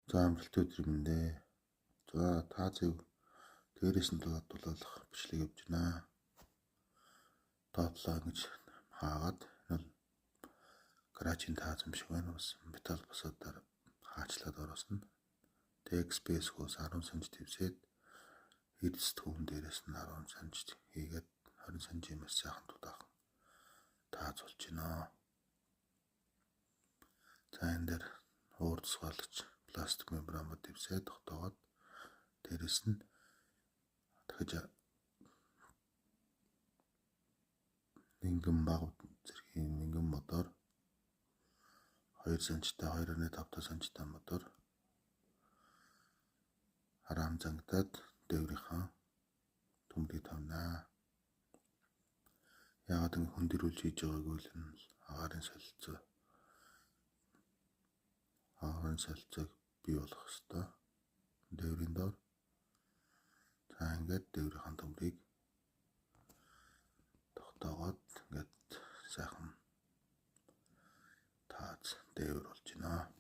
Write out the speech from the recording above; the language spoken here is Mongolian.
За амралт өдөр юм дээ. За та зөв дээрээс нь дулаалах бичлэг явж байна. Доотлоо ингэж хаагаад энэ гаражийн тааз юм шиг байна. Бас металл босоодаар хаачлаад ороосна. Text space хөөс 10 см твсээд эдс түүн дээрээс нь 10 см хийгээд 20 см-аас сайхан дутаахан тааз болж байна. За энэ дээр уур тусгаалагч пластик мембран твсээд тогтоогоод дээрээс нь дахиж нингэн баг зэргийн нингэн мотор 2 см-тай 2.5 см-тай мотор хараам зангадаад дээврийнхаа төмрийг тавина. Яагаад ингэ хөндөрүүлж хийж байгааг үл нь агаарын солилцоог бий болох ёстой. Дээврийн доор. За ингээд дээврийнхаа төмрийг тогтоогоод ингээд сайхан тааз дээвэр болж байна.